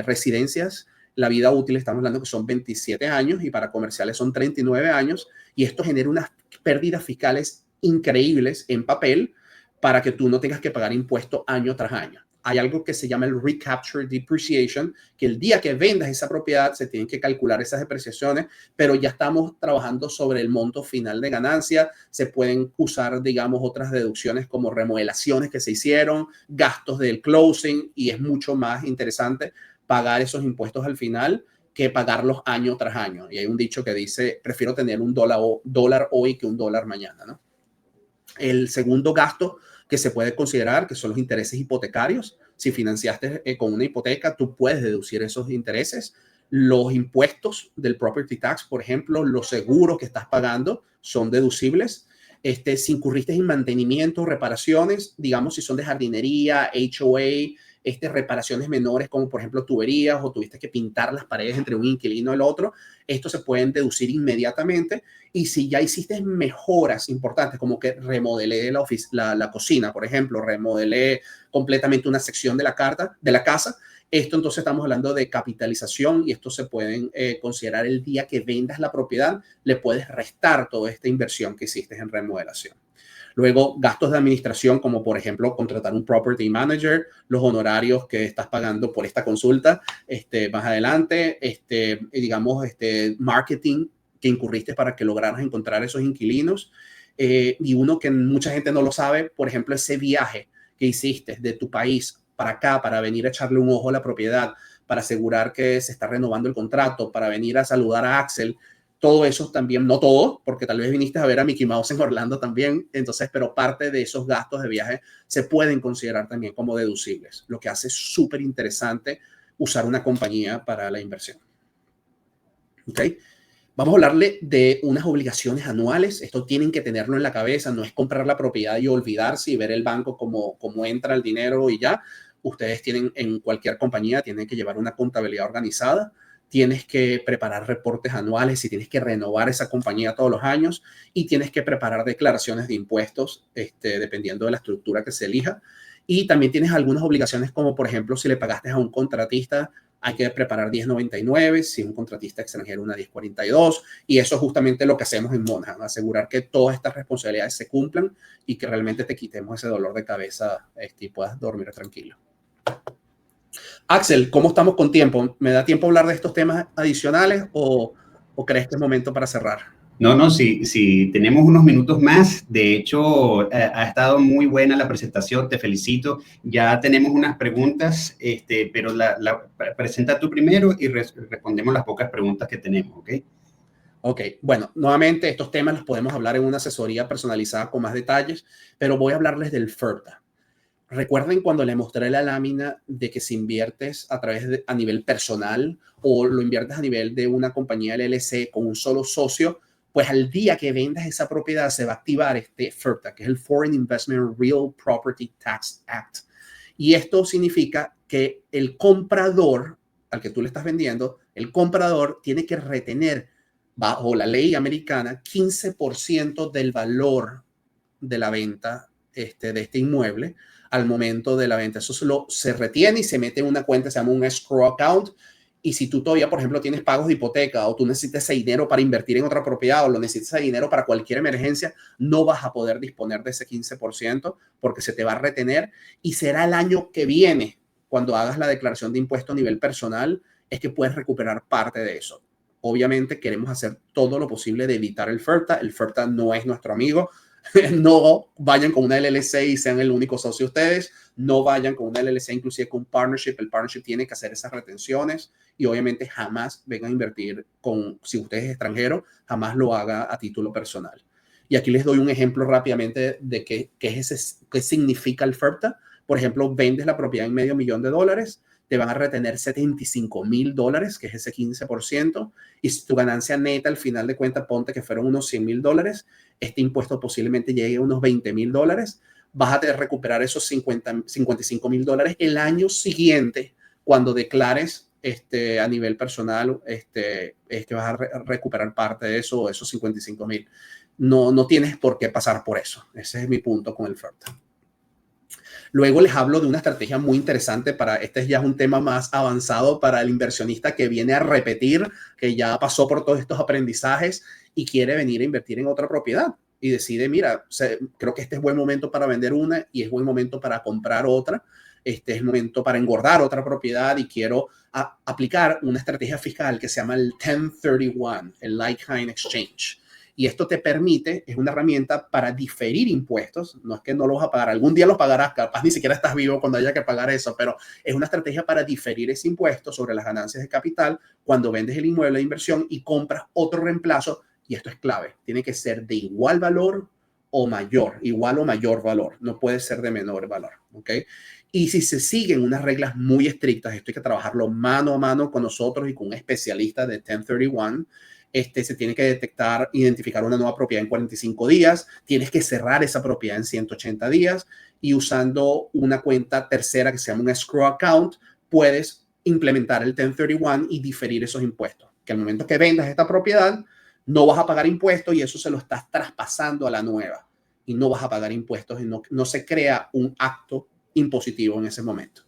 residencias, la vida útil, estamos hablando que son 27 años y para comerciales son 39 años y esto genera unas pérdidas fiscales increíbles en papel para que tú no tengas que pagar impuestos año tras año. Hay algo que se llama el recapture depreciation, que el día que vendas esa propiedad se tienen que calcular esas depreciaciones, pero ya estamos trabajando sobre el monto final de ganancia. Se pueden usar, digamos, otras deducciones como remodelaciones que se hicieron, gastos del closing, y es mucho más interesante pagar esos impuestos al final que pagarlos año tras año. Y hay un dicho que dice, prefiero tener un dólar hoy que un dólar mañana, ¿no? El segundo gasto que se puede considerar, que son los intereses hipotecarios. Si financiaste con una hipoteca, tú puedes deducir esos intereses. Los impuestos del property tax, por ejemplo, los seguros que estás pagando son deducibles. Si incurriste en mantenimiento, reparaciones, digamos, si son de jardinería, HOA, reparaciones menores como por ejemplo tuberías o tuviste que pintar las paredes entre un inquilino y el otro, estos se pueden deducir inmediatamente. Y si ya hiciste mejoras importantes como que remodelé la cocina, por ejemplo, remodelé completamente una sección de la casa, esto entonces estamos hablando de capitalización y esto se pueden considerar el día que vendas la propiedad, le puedes restar toda esta inversión que hiciste en remodelación. Luego, gastos de administración, como por ejemplo contratar un property manager, los honorarios que estás pagando por esta consulta, más adelante, digamos, marketing que incurriste para que lograras encontrar esos inquilinos. Y uno que mucha gente no lo sabe, por ejemplo, ese viaje que hiciste de tu país para acá, para venir a echarle un ojo a la propiedad, para asegurar que se está renovando el contrato, para venir a saludar a Axel, todo eso también, no todo, porque tal vez viniste a ver a Mickey Mouse en Orlando también, entonces, pero parte de esos gastos de viaje se pueden considerar también como deducibles, lo que hace súper interesante usar una compañía para la inversión. ¿Ok? Vamos a hablarle de unas obligaciones anuales. Esto tienen que tenerlo en la cabeza. No es comprar la propiedad y olvidarse y ver el banco cómo entra el dinero y ya. Ustedes tienen en cualquier compañía, tienen que llevar una contabilidad organizada. Tienes que preparar reportes anuales y tienes que renovar esa compañía todos los años y tienes que preparar declaraciones de impuestos, dependiendo de la estructura que se elija. Y también tienes algunas obligaciones como, por ejemplo, si le pagaste a un contratista, hay que preparar 1099, si un contratista extranjero una 1042, y eso es justamente lo que hacemos en Monaghan, asegurar que todas estas responsabilidades se cumplan y que realmente te quitemos ese dolor de cabeza y puedas dormir tranquilo. Axel, ¿cómo estamos con tiempo? ¿Me da tiempo hablar de estos temas adicionales o crees que es momento para cerrar? No, sí, tenemos unos minutos más. De hecho, ha estado muy buena la presentación, te felicito. Ya tenemos unas preguntas, pero presenta tú primero y respondemos las pocas preguntas que tenemos, ¿ok? Ok, bueno, nuevamente estos temas los podemos hablar en una asesoría personalizada con más detalles, pero voy a hablarles del FIRPTA. Recuerden cuando le mostré la lámina de que si inviertes a nivel personal o lo inviertes a nivel de una compañía LLC con un solo socio, pues al día que vendas esa propiedad se va a activar este FIRPTA, que es el Foreign Investment Real Property Tax Act. Y esto significa que el comprador al que tú le estás vendiendo, el comprador tiene que retener bajo la ley americana 15% del valor de la venta de este inmueble al momento de la venta. Eso se retiene y se mete en una cuenta, se llama un escrow account. Y si tú todavía, por ejemplo, tienes pagos de hipoteca o tú necesitas ese dinero para invertir en otra propiedad o lo necesitas ese dinero para cualquier emergencia, no vas a poder disponer de ese 15% porque se te va a retener y será el año que viene, cuando hagas la declaración de impuesto a nivel personal, es que puedes recuperar parte de eso. Obviamente queremos hacer todo lo posible de evitar el FIRPTA. El FIRPTA no es nuestro amigo. No vayan con una LLC y sean el único socio ustedes. No vayan con una LLC, inclusive con un partnership. El partnership tiene que hacer esas retenciones y obviamente jamás vengan a invertir si usted es extranjero, jamás lo haga a título personal. Y aquí les doy un ejemplo rápidamente de qué significa el FIRPTA. Por ejemplo, vendes la propiedad en $500,000, te van a retener $75,000, que es ese 15%, y si tu ganancia neta al final de cuentas, ponte que fueron unos $100,000, este impuesto posiblemente llegue a unos $20,000, vas a recuperar esos $55,000 el año siguiente cuando declares a nivel personal, es que vas a recuperar parte de eso o esos 55,000. No tienes por qué pasar por eso. Ese es mi punto con el FIRPTA. Luego les hablo de una estrategia muy interesante este ya es un tema más avanzado para el inversionista que viene a repetir, que ya pasó por todos estos aprendizajes y quiere venir a invertir en otra propiedad y decide, mira, creo que este es buen momento para vender una y es buen momento para comprar otra. Este es el momento para engordar otra propiedad y quiero aplicar una estrategia fiscal que se llama el 1031, el Like-Kind Exchange. Y esto te permite, es una herramienta para diferir impuestos. No es que no los vas a pagar, algún día los pagarás, capaz ni siquiera estás vivo cuando haya que pagar eso, pero es una estrategia para diferir ese impuesto sobre las ganancias de capital cuando vendes el inmueble de inversión y compras otro reemplazo. Y esto es clave, tiene que ser de igual valor o mayor, igual o mayor valor, no puede ser de menor valor, ¿ok? Y si se siguen unas reglas muy estrictas, esto hay que trabajarlo mano a mano con nosotros y con un especialista de 1031, se tiene que identificar una nueva propiedad en 45 días, tienes que cerrar esa propiedad en 180 días y usando una cuenta tercera que se llama un escrow account, puedes implementar el 1031 y diferir esos impuestos. Que al momento que vendas esta propiedad, no vas a pagar impuestos y eso se lo estás traspasando a la nueva y no vas a pagar impuestos y no se crea un acto impositivo en ese momento.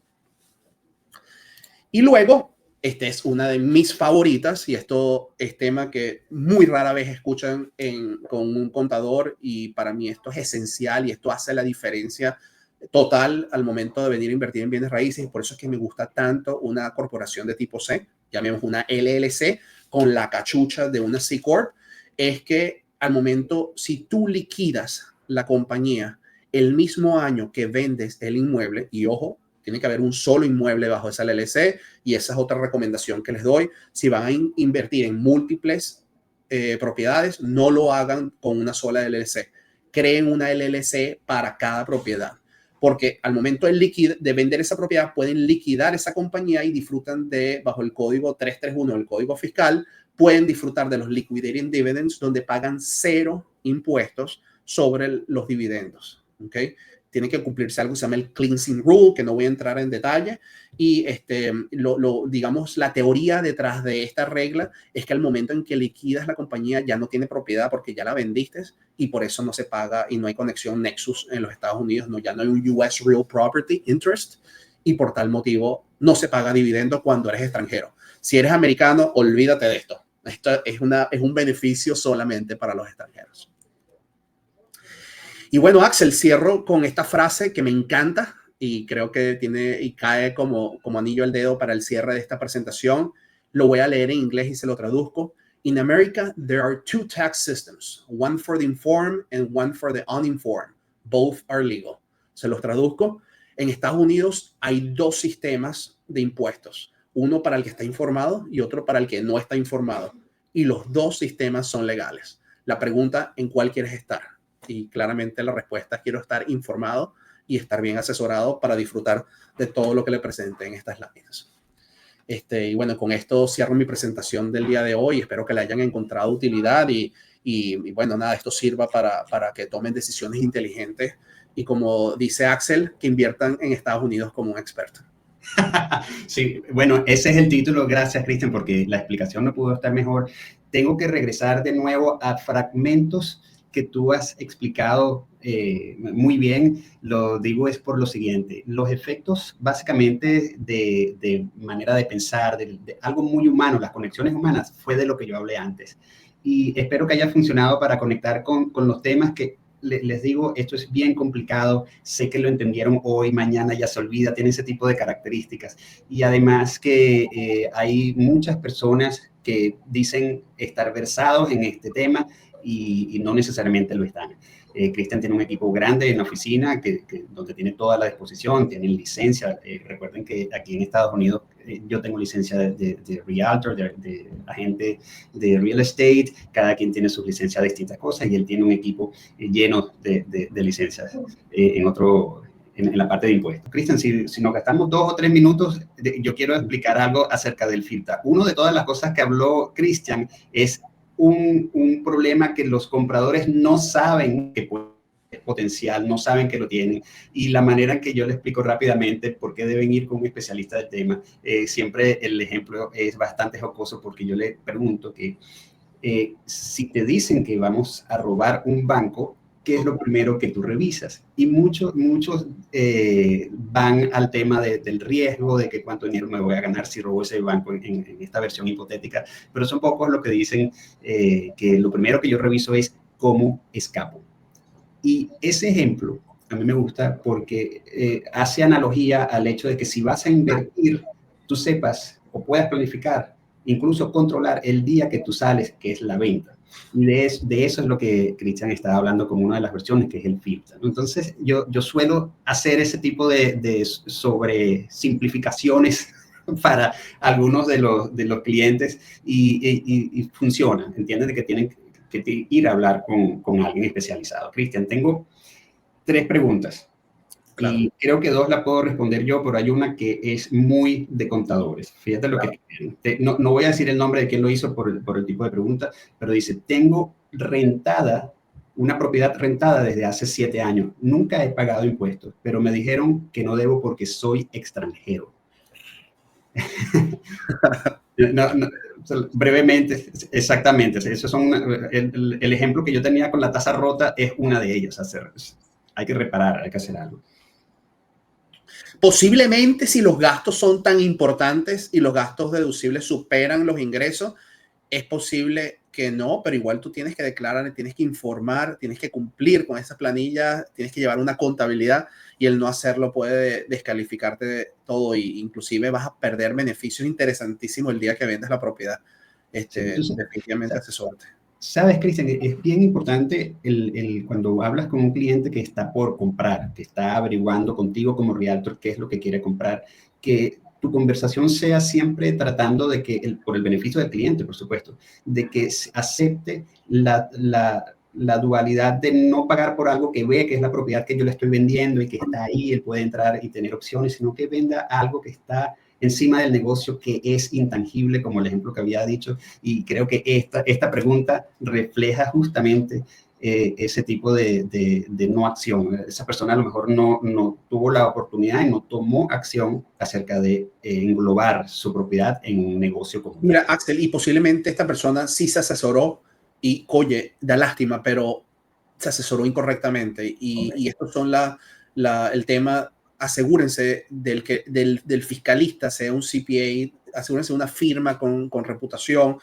Y luego Esta es una de mis favoritas y esto es tema que muy rara vez escuchan con un contador y para mí esto es esencial y esto hace la diferencia total al momento de venir a invertir en bienes raíces y por eso es que me gusta tanto una corporación de tipo C, llamemos una LLC, con la cachucha de una C Corp, es que al momento, si tú liquidas la compañía el mismo año que vendes el inmueble, y ojo, tiene que haber un solo inmueble bajo esa LLC y esa es otra recomendación que les doy. Si van a invertir en múltiples propiedades, no lo hagan con una sola LLC. Creen una LLC para cada propiedad. Porque al momento de vender esa propiedad, pueden liquidar esa compañía y disfrutan de, bajo el código 331 del código fiscal, pueden disfrutar de los liquidating dividends, donde pagan 0 impuestos sobre los dividendos. ¿Ok? Tiene que cumplirse algo que se llama el cleansing rule, que no voy a entrar en detalle. Y digamos, la teoría detrás de esta regla es que al momento en que liquidas la compañía ya no tiene propiedad porque ya la vendiste y por eso no se paga y no hay conexión Nexus en los Estados Unidos, no, ya no hay un US Real Property Interest y por tal motivo no se paga dividendo cuando eres extranjero. Si eres americano, olvídate de esto. Esto es un beneficio solamente para los extranjeros. Y bueno, Axel, cierro con esta frase que me encanta y creo que cae como anillo al dedo para el cierre de esta presentación. Lo voy a leer en inglés y se lo traduzco. In America, there are 2 tax systems, one for the informed and one for the uninformed. Both are legal. Se los traduzco. En Estados Unidos hay 2 sistemas de impuestos, uno para el que está informado y otro para el que no está informado. Y los 2 sistemas son legales. La pregunta, ¿en cuál quieres estar? Y claramente la respuesta es quiero estar informado y estar bien asesorado para disfrutar de todo lo que le presente en estas láminas. Y bueno, con esto cierro mi presentación del día de hoy. Espero que le hayan encontrado utilidad y bueno, nada, esto sirva para que tomen decisiones inteligentes y como dice Axel, que inviertan en Estados Unidos como un experto. Sí, bueno, ese es el título. Gracias, Cristian, porque la explicación no pudo estar mejor. Tengo que regresar de nuevo a fragmentos que tú has explicado muy bien. Lo digo es por lo siguiente. Los efectos básicamente de manera de pensar, de algo muy humano, las conexiones humanas, fue de lo que yo hablé antes. Y espero que haya funcionado para conectar con los temas que les digo, esto es bien complicado, sé que lo entendieron hoy, mañana ya se olvida, tiene ese tipo de características. Y además que hay muchas personas que dicen estar versados en este tema y no necesariamente lo están. Cristian tiene un equipo grande en la oficina donde tiene toda la disposición, tienen licencia. Recuerden que aquí en Estados Unidos yo tengo licencia de realtor, de agente de real estate, cada quien tiene su licencia de distintas cosas y él tiene un equipo lleno de licencias en la parte de impuestos. Cristian, si nos gastamos 2 o 3 minutos, yo quiero explicar algo acerca del FIRTA. Una de todas las cosas que habló Cristian es un problema que los compradores no saben que es potencial, no saben que lo tienen. Y la manera en que yo les explico rápidamente por qué deben ir con un especialista del tema, siempre el ejemplo es bastante jocoso porque yo le pregunto que si te dicen que vamos a robar un banco, ¿qué es lo primero que tú revisas? Y muchos van al tema del riesgo, de que cuánto dinero me voy a ganar si robo ese banco en esta versión hipotética, pero son pocos los que dicen que lo primero que yo reviso es cómo escapo. Y ese ejemplo a mí me gusta porque hace analogía al hecho de que si vas a invertir, tú sepas o puedas planificar, incluso controlar el día que tú sales, que es la venta. Y de eso es lo que Cristian estaba hablando como una de las versiones, que es el FIRTA. Entonces, yo suelo hacer ese tipo de sobresimplificaciones para algunos de los clientes y funciona. Entienden que tienen que ir a hablar con alguien especializado. Cristian, tengo 3 preguntas. Claro. Y creo que 2 la puedo responder yo, pero hay una que es muy de contadores. Fíjate lo claro. que... No voy a decir el nombre de quién lo hizo por el tipo de pregunta, pero dice, tengo una propiedad rentada desde hace 7 años. Nunca he pagado impuestos, pero me dijeron que no debo porque soy extranjero. Brevemente, exactamente. Esos son el ejemplo que yo tenía con la taza rota es una de ellas. Hay que reparar, hay que hacer algo. Posiblemente si los gastos son tan importantes y los gastos deducibles superan los ingresos, es posible que no, pero igual tú tienes que declarar, tienes que informar, tienes que cumplir con esas planillas, tienes que llevar una contabilidad y el no hacerlo puede descalificarte de todo y inclusive vas a perder beneficios interesantísimos el día que vendas la propiedad. Sí, entonces, Definitivamente asesórate. sabes, Cristian, es bien importante cuando hablas con un cliente que está por comprar, que está averiguando contigo como realtor qué es lo que quiere comprar, que tu conversación sea siempre tratando de que, por el beneficio del cliente, por supuesto, de que acepte la dualidad de no pagar por algo que ve que es la propiedad que yo le estoy vendiendo y que está ahí, él puede entrar y tener opciones, sino que venda algo que está encima del negocio que es intangible, como el ejemplo que había dicho, y creo que esta pregunta refleja justamente ese tipo de no acción. Esa persona a lo mejor no tuvo la oportunidad y no tomó acción acerca de englobar su propiedad en un negocio común. Mira, Axel, y posiblemente esta persona sí se asesoró y, oye, da lástima, pero se asesoró incorrectamente. Y estos son el tema, asegúrense del fiscalista, sea un CPA, asegúrense de una firma con reputación.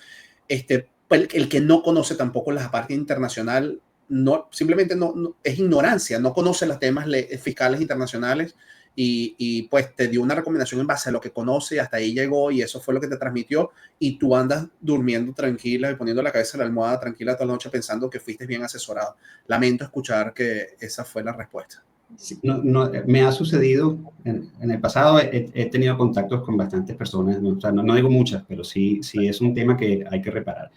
El que no conoce tampoco la parte internacional, simplemente no, es ignorancia, no conoce los temas fiscales internacionales pues te dio una recomendación en base a lo que conoce, hasta ahí llegó y eso fue lo que te transmitió y tú andas durmiendo tranquila y poniendo la cabeza en la almohada tranquila toda la noche pensando que fuiste bien asesorado. Lamento escuchar que esa fue la respuesta. Sí, me ha sucedido en el pasado, he tenido contactos con bastantes personas, o sea, no digo muchas, pero sí es un tema que hay que reparar.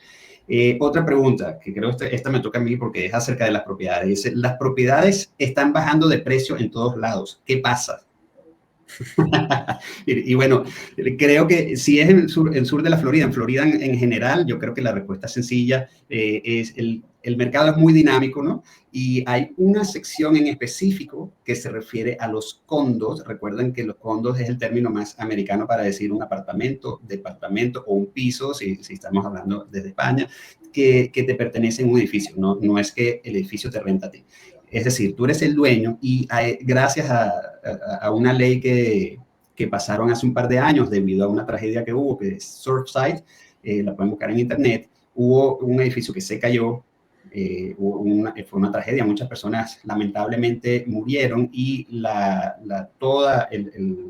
Otra pregunta, que creo esta me toca a mí porque es acerca de las propiedades. Dice, las propiedades están bajando de precio en todos lados. ¿Qué pasa? Y bueno, creo que si es el sur de la Florida, en Florida en general, yo creo que la respuesta sencilla es el mercado es muy dinámico, ¿no? Y hay una sección en específico que se refiere a los condos. Recuerden que los condos es el término más americano para decir un apartamento, departamento o un piso, si estamos hablando desde España, que te pertenece en un edificio, no es que el edificio te renta a ti. Es decir, tú eres el dueño y gracias a una ley que pasaron hace un par de años debido a una tragedia que hubo, que es Surfside, la pueden buscar en internet, hubo un edificio que se cayó, fue una tragedia, muchas personas lamentablemente murieron y toda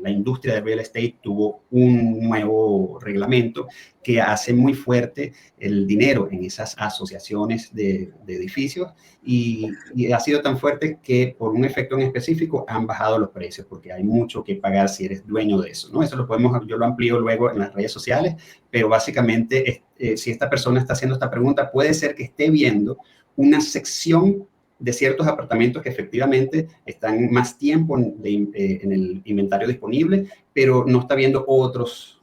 la industria de real estate tuvo un nuevo reglamento que hace muy fuerte el dinero en esas asociaciones de edificios y ha sido tan fuerte que por un efecto en específico han bajado los precios porque hay mucho que pagar si eres dueño de eso, ¿no? Eso yo lo amplío luego en las redes sociales, pero básicamente si esta persona está haciendo esta pregunta, puede ser que esté viendo una sección de ciertos apartamentos que efectivamente están más tiempo en el inventario disponible, pero no está viendo otras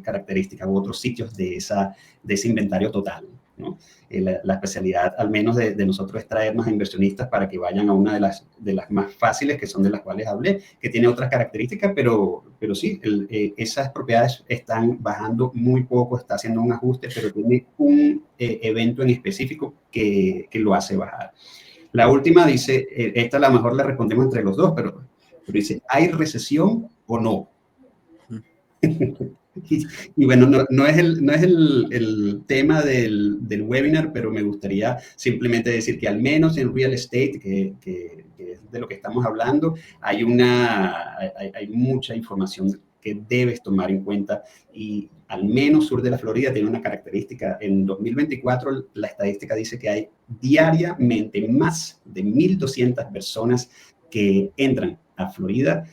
características u otros sitios de ese inventario total, ¿no? La especialidad, al menos de nosotros, es traernos a inversionistas para que vayan a una de las más fáciles, que son de las cuales hablé, que tiene otras características, pero sí, esas propiedades están bajando muy poco, está haciendo un ajuste, pero tiene un evento en específico que lo hace bajar. La última dice, esta a lo mejor la respondemos entre los dos, pero dice, ¿hay recesión o no? Y bueno, no es el tema del webinar, pero me gustaría simplemente decir que al menos en real estate, que es de lo que estamos hablando, hay mucha información que debes tomar en cuenta y al menos sur de la Florida tiene una característica. En 2024 la estadística dice que hay diariamente más de 1,200 personas que entran a Florida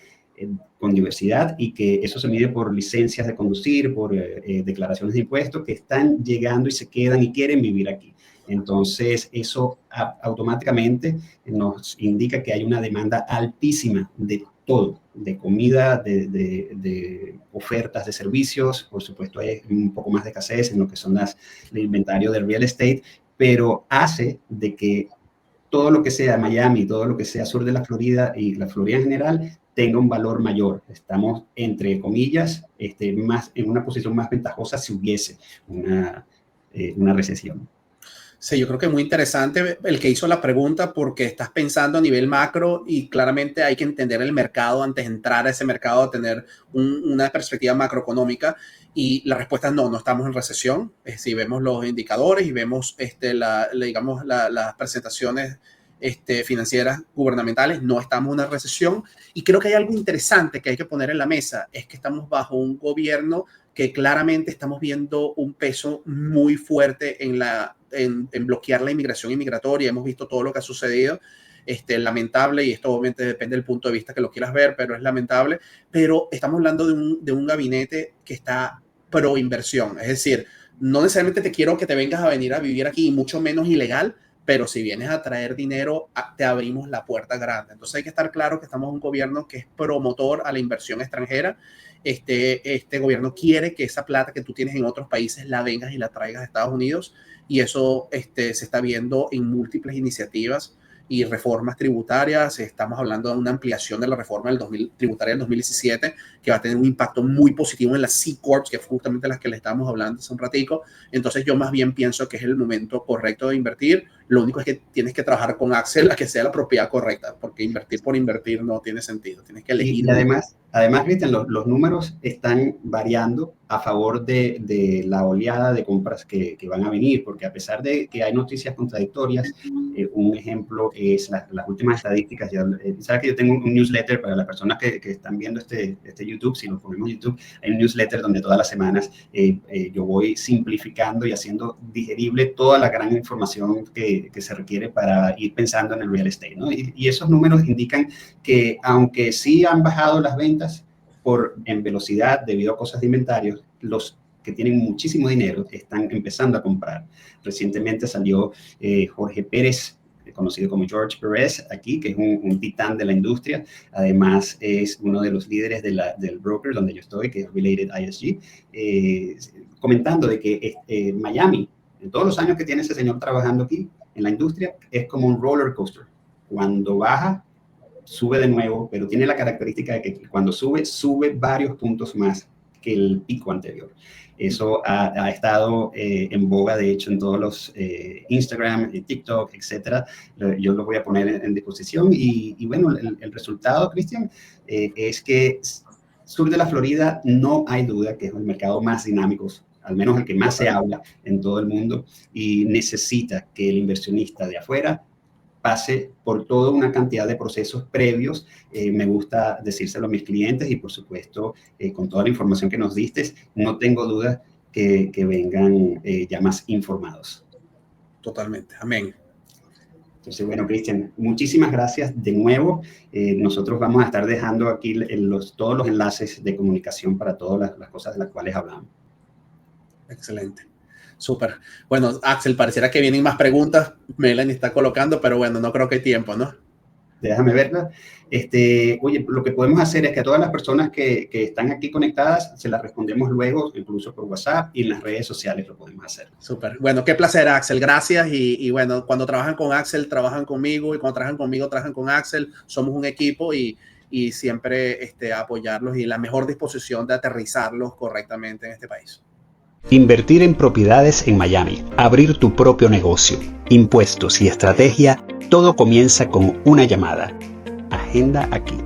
con diversidad y que eso se mide por licencias de conducir, por declaraciones de impuestos que están llegando y se quedan y quieren vivir aquí. Entonces, eso automáticamente nos indica que hay una demanda altísima de todo, de comida, de ofertas de servicios. Por supuesto, hay un poco más de escasez en lo que son el inventario del real estate, pero hace de que todo lo que sea Miami, todo lo que sea sur de la Florida y la Florida en general tenga un valor mayor. Estamos, entre comillas, en una posición más ventajosa si hubiese una recesión. Sí, yo creo que es muy interesante el que hizo la pregunta porque estás pensando a nivel macro y claramente hay que entender el mercado antes de entrar a ese mercado, tener una perspectiva macroeconómica y la respuesta es no, no estamos en recesión. Si vemos los indicadores y vemos digamos, las presentaciones financieras gubernamentales, no estamos en una recesión y creo que hay algo interesante que hay que poner en la mesa, es que estamos bajo un gobierno que claramente estamos viendo un peso muy fuerte en bloquear la inmigración inmigratoria. Hemos visto todo lo que ha sucedido, lamentable, y esto obviamente depende del punto de vista que lo quieras ver, pero es lamentable. Pero estamos hablando de un gabinete que está pro inversión, es decir, no necesariamente te quiero que te vengas a venir a vivir aquí, y mucho menos ilegal, pero si vienes a traer dinero, te abrimos la puerta grande. Entonces hay que estar claro que estamos en un gobierno que es promotor a la inversión extranjera. Este gobierno quiere que esa plata que tú tienes en otros países la vengas y la traigas a Estados Unidos, y eso se está viendo en múltiples iniciativas y reformas tributarias. Estamos hablando de una ampliación de la reforma tributaria del 2017 que va a tener un impacto muy positivo en las C-Corps, que fue justamente las que le estábamos hablando hace un ratico. Entonces yo más bien pienso que es el momento correcto de invertir. Lo único es que tienes que trabajar con Axel a que sea la propiedad correcta, porque invertir por invertir no tiene sentido. Tienes que elegir. Y además, Cristian, los números están variando a favor de la oleada de compras que van a venir, porque a pesar de que hay noticias contradictorias, un ejemplo es las últimas estadísticas. Sabes que yo tengo un newsletter para las personas que están viendo este YouTube. Si lo ponemos en YouTube, hay un newsletter donde todas las semanas yo voy simplificando y haciendo digerible toda la gran información que se requiere para ir pensando en el real estate, ¿no? Y esos números indican que aunque sí han bajado las ventas en velocidad debido a cosas de inventario, los que tienen muchísimo dinero están empezando a comprar. Recientemente salió Jorge Pérez, conocido como George Perez, aquí, que es un titán de la industria. Además, es uno de los líderes del broker donde yo estoy, que es Related ISG, comentando de que Miami, en todos los años que tiene ese señor trabajando aquí en la industria, es como un roller coaster. Cuando baja, sube de nuevo, pero tiene la característica de que cuando sube varios puntos más que el pico anterior. Eso ha estado en boga, de hecho, en todos los Instagram, TikTok, etcétera. Yo los voy a poner en disposición. Y bueno, el resultado, Cristian, es que sur de la Florida no hay duda que es el mercado más dinámico, al menos el que más se habla en todo el mundo, y necesita que el inversionista de afuera pase por toda una cantidad de procesos previos. Me gusta decírselo a mis clientes y, por supuesto, con toda la información que nos diste, no tengo duda que vengan ya más informados. Totalmente. Amén. Entonces, bueno, Cristian, muchísimas gracias de nuevo. Nosotros vamos a estar dejando aquí todos los enlaces de comunicación para todas las cosas de las cuales hablamos. Excelente. Súper. Bueno, Axel, pareciera que vienen más preguntas. Melanie está colocando, pero bueno, no creo que hay tiempo, ¿no? Déjame verla. Oye, lo que podemos hacer es que a todas las personas que están aquí conectadas, se las respondemos luego, incluso por WhatsApp, y en las redes sociales lo podemos hacer. Súper. Bueno, qué placer, Axel. Gracias. Y bueno, cuando trabajan con Axel, trabajan conmigo, y cuando trabajan conmigo, trabajan con Axel. Somos un equipo y siempre apoyarlos y la mejor disposición de aterrizarlos correctamente en este país. Invertir en propiedades en Miami, abrir tu propio negocio, impuestos y estrategia, todo comienza con una llamada. Agenda aquí.